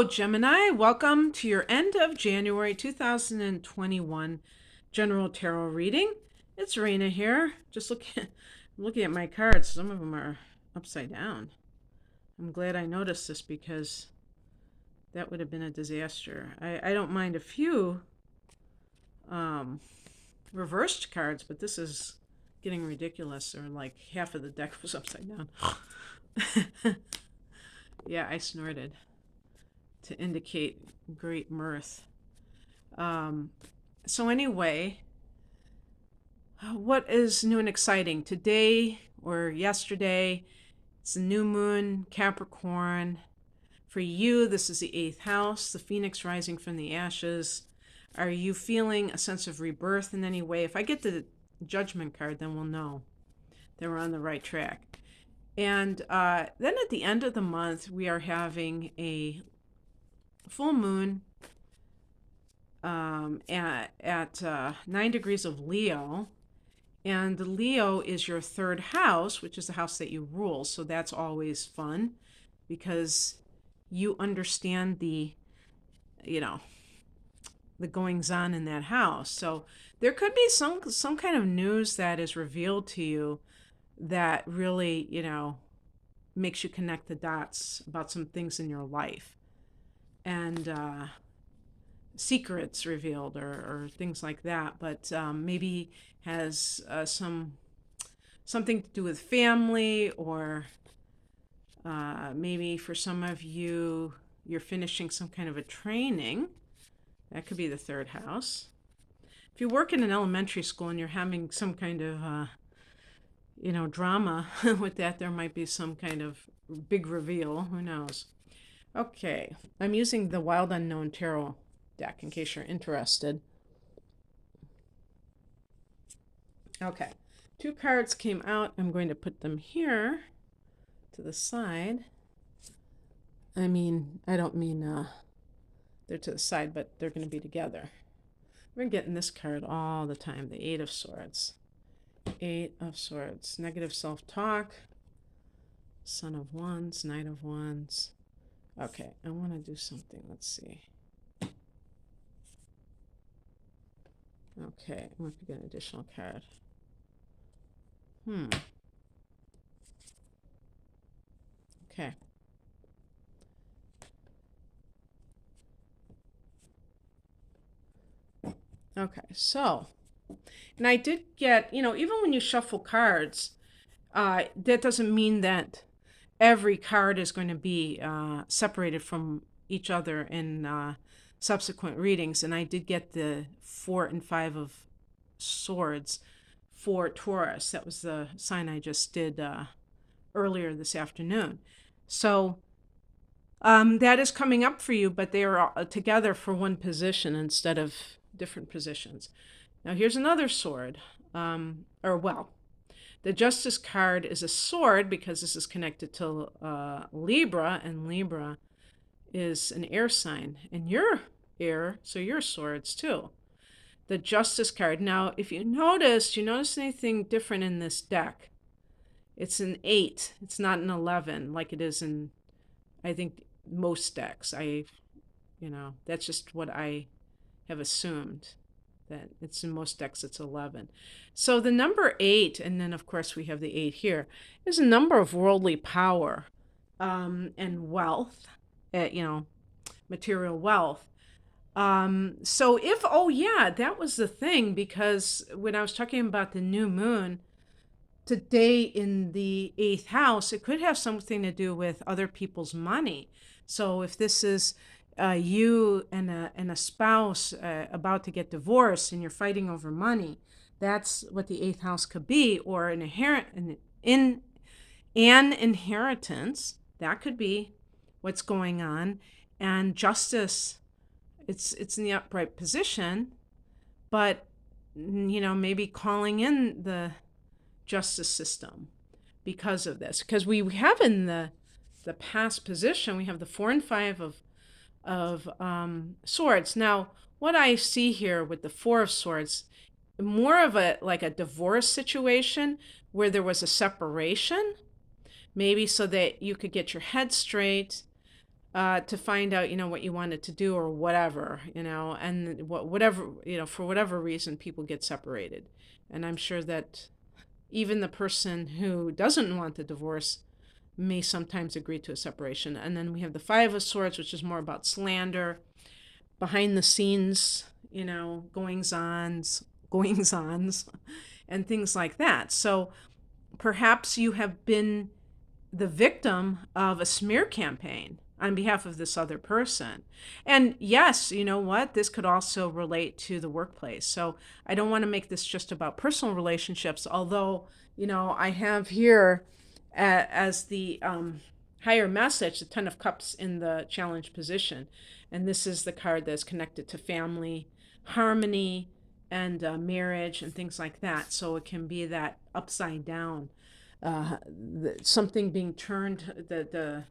Hello, Gemini. Welcome to your end of January 2021 general tarot reading. It's Rena here. Looking at my cards. Some of them are upside down. I'm glad I noticed this because that would have been a disaster. I don't mind a few um, reversed cards, but this is getting ridiculous. Or like half of the deck was upside down. Yeah, I snorted to indicate great mirth. Um, so anyway, what is new and exciting today or yesterday? It's a new moon, Capricorn. For you, this is the eighth house, the phoenix rising from the ashes. Are you feeling a sense of rebirth in any way? If I get the judgment card, then we'll know that we're on the right track. And then at the end of the month, we are having a full moon at 9 degrees of Leo. And the Leo is your third house, which is the house that you rule. So that's always fun because you understand the goings on in that house. So there could be some kind of news that is revealed to you that really, makes you connect the dots about some things in your life. And secrets revealed or things like that, but maybe has something to do with family, or maybe for some of you, you're finishing some kind of a training. That could be the third house. If you work in an elementary school and you're having some kind of drama with that, there might be some kind of big reveal. Who knows? Okay, I'm using the Wild Unknown Tarot deck in case you're interested. Okay, two cards came out. I'm going to put them here to the side. I don't mean they're to the side, but they're going to be together. We're getting this card all the time, the Eight of Swords. Eight of Swords, negative self-talk, Son of Wands, Knight of Wands. Okay, I want to do something. Let's see. Okay, I want to get an additional card. Okay. Okay, so, and I did get, even when you shuffle cards, that doesn't mean that every card is going to be separated from each other in subsequent readings. And I did get the 4 and 5 of Swords for Taurus. That was the sign I just did earlier this afternoon. So that is coming up for you, but they are together for one position instead of different positions. Now here's another sword, the Justice card is a sword because this is connected to Libra, and Libra is an air sign, and you're air, so you're swords too. The Justice card. Now, if you notice anything different in this deck? It's an 8. It's not an 11 like it is in, I think, most decks. That's just what I have assumed, that it's in most decks it's 11. So the number 8, and then of course we have the 8 here, is a number of worldly power and wealth, material wealth. So that was the thing, because when I was talking about the new moon today in the 8th house, it could have something to do with other people's money. So if this is you and a spouse about to get divorced and you're fighting over money, that's what the 8th house could be. Or an inheritance, that could be what's going on. And justice, it's in the upright position, but maybe calling in the justice system because of this, because we have in the past position, we have the 4 and 5 of Swords. Now, what I see here with the 4 of Swords, more of a divorce situation where there was a separation, maybe so that you could get your head straight, to find out, what you wanted to do or whatever, and whatever, for whatever reason, people get separated. And I'm sure that even the person who doesn't want the divorce may sometimes agree to a separation. And then we have the Five of Swords, which is more about slander, behind the scenes, goings ons, and things like that. So perhaps you have been the victim of a smear campaign on behalf of this other person. And yes, you know what? This could also relate to the workplace. So I don't want to make this just about personal relationships, although, I have here as the higher message, the Ten of Cups in the challenge position. And this is the card that's connected to family, harmony, and marriage, and things like that. So it can be that upside down, something being turned, the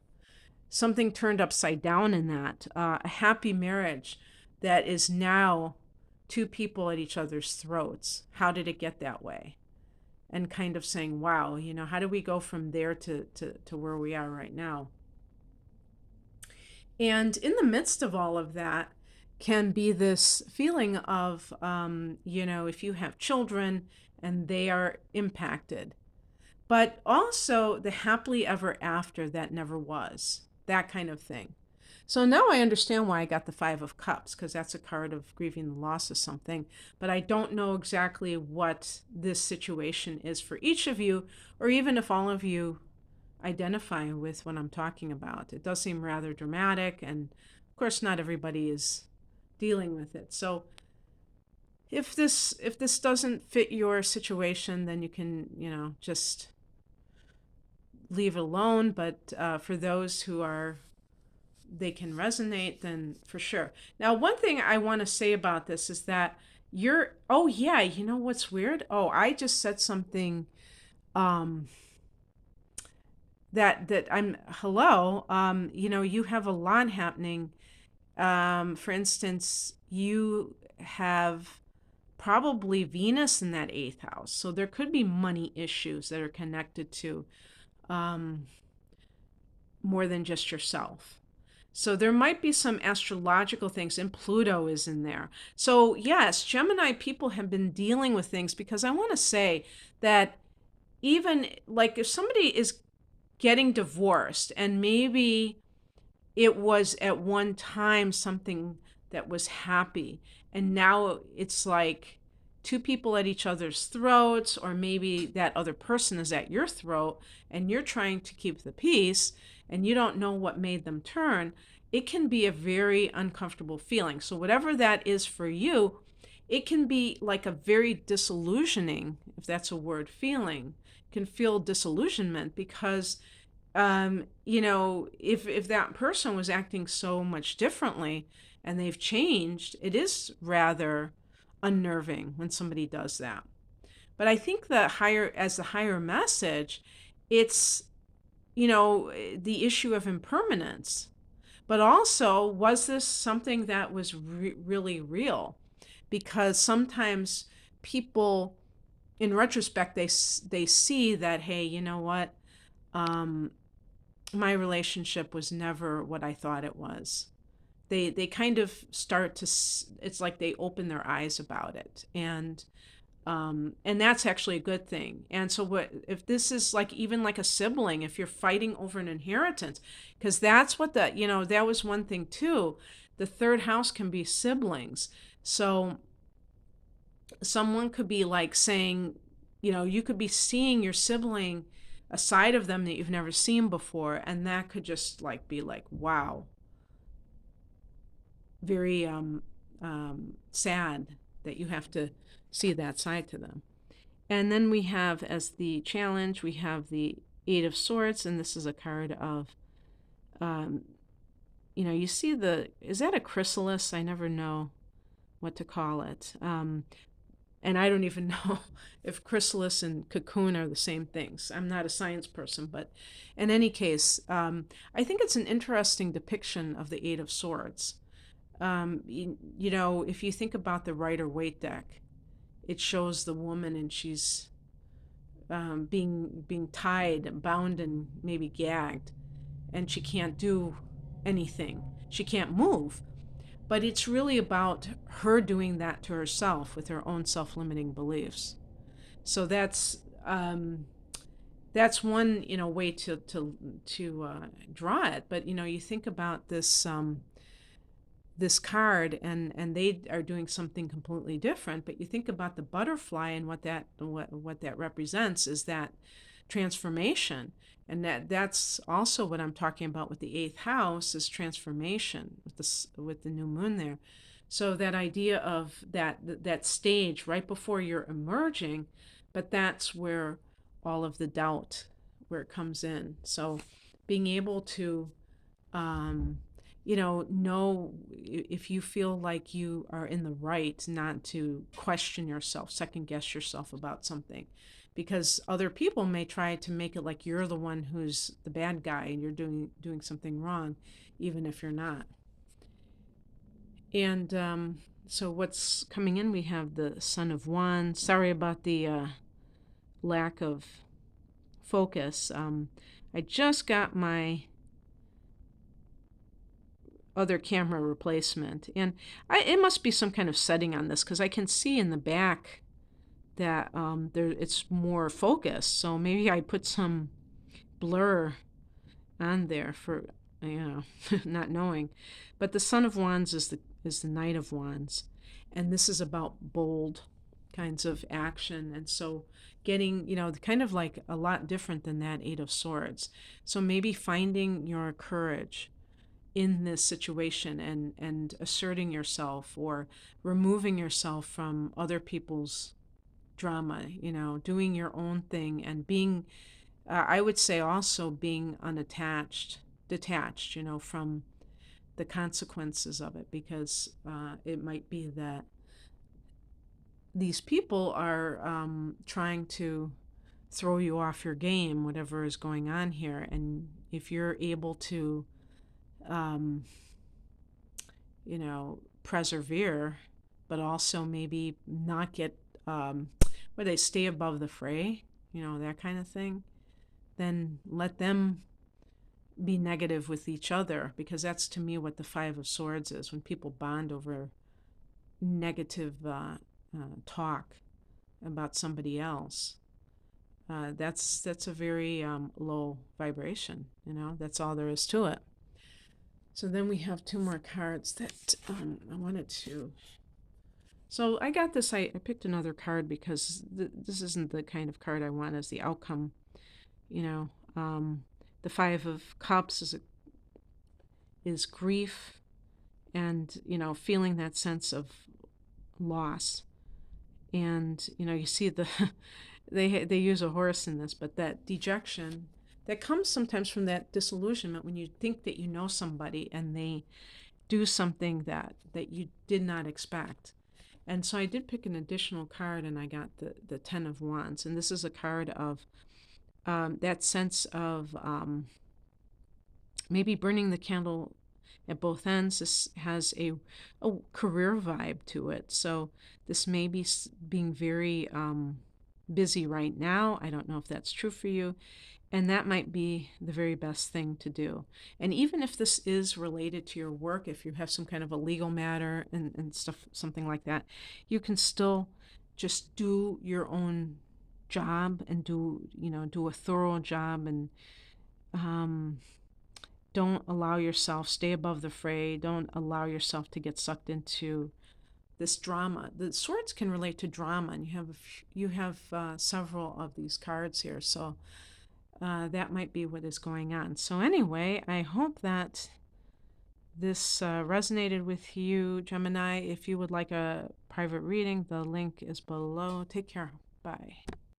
something turned upside down in that, a happy marriage that is now two people at each other's throats. How did it get that way? And kind of saying, wow, how do we go from there to where we are right now? And in the midst of all of that can be this feeling of, if you have children and they are impacted, but also the happily ever after that never was, that kind of thing. So now I understand why I got the Five of Cups, because that's a card of grieving the loss of something. But I don't know exactly what this situation is for each of you, or even if all of you identify with what I'm talking about. It does seem rather dramatic, and of course, not everybody is dealing with it. So if this doesn't fit your situation, then you can, just leave it alone. But for those who are, they can resonate, then for sure. Now, one thing I want to say about this is that oh yeah, what's weird? Oh, I just said something um that I'm hello. You have a lot happening. For instance, you have probably Venus in that eighth house. So there could be money issues that are connected to um, more than just yourself. So there might be some astrological things, and Pluto is in there. So yes, Gemini people have been dealing with things, because I want to say that even like if somebody is getting divorced and maybe it was at one time something that was happy, and now it's like two people at each other's throats, or maybe that other person is at your throat and you're trying to keep the peace and you don't know what made them turn. It can be a very uncomfortable feeling. So whatever that is for you, it can be like a very disillusioning, if that's a word, feeling. It can feel disillusionment, because if that person was acting so much differently and they've changed, it is rather unnerving when somebody does that. But I think as the higher message, it's, the issue of impermanence. But also, was this something that was really real? Because sometimes people, in retrospect, they see that, hey, you know what? My relationship was never what I thought it was. They kind of start to, it's like they open their eyes about it, and that's actually a good thing. And so what if this is like, even like a sibling, if you're fighting over an inheritance, because that's what that was one thing too. The third house can be siblings. So someone could be like saying, you could be seeing your sibling, a side of them that you've never seen before, and that could just like be like, wow, very sad that you have to see that side to them. And then we have, as the challenge, we have the Eight of Swords, and this is a card of, um, you see is that a chrysalis? I never know what to call it. And I don't even know if chrysalis and cocoon are the same things. I'm not a science person, but in any case, I think it's an interesting depiction of the Eight of Swords. If you think about the Rider-Waite deck, it shows the woman, and she's being tied, bound, and maybe gagged, and she can't do anything. She can't move. But it's really about her doing that to herself with her own self-limiting beliefs. So that's one way to draw it. But you think about this card, and they are doing something completely different, but you think about the butterfly, and what that represents is that transformation. And that's also what I'm talking about with the eighth house, is transformation with the new moon there. So that idea of that stage right before you're emerging, but that's where all of the doubt, where it comes in. So being able to um, know if you feel like you are in the right, not to question yourself, second guess yourself about something, because other people may try to make it like you're the one who's the bad guy and you're doing something wrong, even if you're not. And so what's coming in? We have the Son of Wands. Sorry about the lack of focus. I just got my other camera replacement, and it must be some kind of setting on this, because I can see in the back that it's more focused. So maybe I put some blur on there for not knowing. But the Son of Wands is the Knight of Wands, and this is about bold kinds of action. And so getting kind of like a lot different than that Eight of Swords. So maybe finding your courage in this situation, and asserting yourself, or removing yourself from other people's drama, doing your own thing, and being I would say also being unattached, detached, from the consequences of it, because it might be that these people are trying to throw you off your game, whatever is going on here. And if you're able to um, persevere, but also maybe not get, where they stay above the fray, that kind of thing, then let them be negative with each other, because that's to me what the Five of Swords is, when people bond over negative talk about somebody else. That's a very low vibration. That's all there is to it. So then we have two more cards that I wanted to. So I got this. I picked another card because this isn't the kind of card I want as the outcome. You know, the Five of Cups is grief, and feeling that sense of loss. And you see the they use a horse in this, but that dejection that comes sometimes from that disillusionment, when you think that you know somebody and they do something that you did not expect. And so I did pick an additional card, and I got the Ten of Wands. And this is a card of that sense of maybe burning the candle at both ends. This has a career vibe to it. So this may be being very busy right now. I don't know if that's true for you. And that might be the very best thing to do. And even if this is related to your work, if you have some kind of a legal matter and stuff, something like that, you can still just do your own job, and do a thorough job, and um, don't allow yourself, stay above the fray. Don't allow yourself to get sucked into this drama. The swords can relate to drama, and you have several of these cards here. So that might be what is going on. So anyway, I hope that this resonated with you, Gemini. If you would like a private reading, the link is below. Take care. Bye.